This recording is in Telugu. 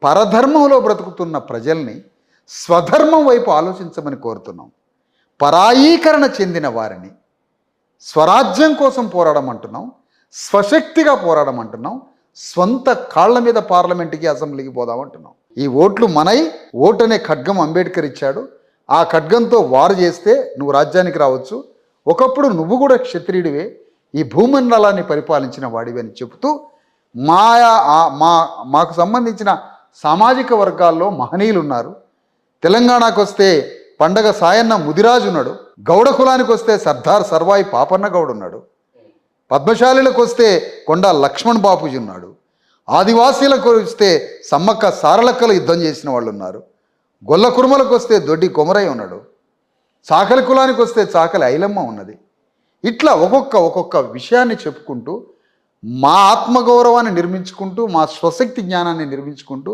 పరధర్మంలో బ్రతుకుతున్న ప్రజల్ని స్వధర్మం వైపు ఆలోచించమని కోరుతున్నాం. పరాయీకరణ చెందిన వారిని స్వరాజ్యం కోసం పోరాడమంటున్నాం, స్వశక్తిగా పోరాడమంటున్నాం, స్వంత కాళ్ల మీద పార్లమెంటుకి అసెంబ్లీకి పోదామంటున్నాం. ఈ ఓట్లు మనై, ఓటు అనే ఖడ్గం అంబేద్కర్ ఇచ్చాడు. ఆ ఖడ్గంతో వారు చేస్తే నువ్వు రాజ్యానికి రావచ్చు, ఒకప్పుడు నువ్వు కూడా క్షత్రియుడివే, ఈ భూమండలాన్ని పరిపాలించిన వాడివి అని చెబుతూ మాకు సంబంధించిన సామాజిక వర్గాల్లో మహనీయులు ఉన్నారు. తెలంగాణకు వస్తే పండగ సాయన్న ముదిరాజు ఉన్నాడు, గౌడ కులానికి వస్తే సర్దార్ సర్వాయి పాపన్న గౌడ్ ఉన్నాడు, పద్మశాలిలకు వస్తే కొండా లక్ష్మణ్ బాపూజీ ఉన్నాడు, ఆదివాసీలకు వస్తే సమ్మక్క సారలక్కలు యుద్ధం చేసిన వాళ్ళు ఉన్నారు, గొల్ల కురుమలకు వస్తే దొడ్డి కొమరయ్య ఉన్నాడు, చాకలి కులానికి వస్తే చాకలి ఐలమ్మ ఉన్నది. ఇట్లా ఒక్కొక్క విషయాన్ని చెప్పుకుంటూ మా ఆత్మగౌరవాన్ని నిర్మించుకుంటూ, మా స్వశక్తి జ్ఞానాన్ని నిర్మించుకుంటూ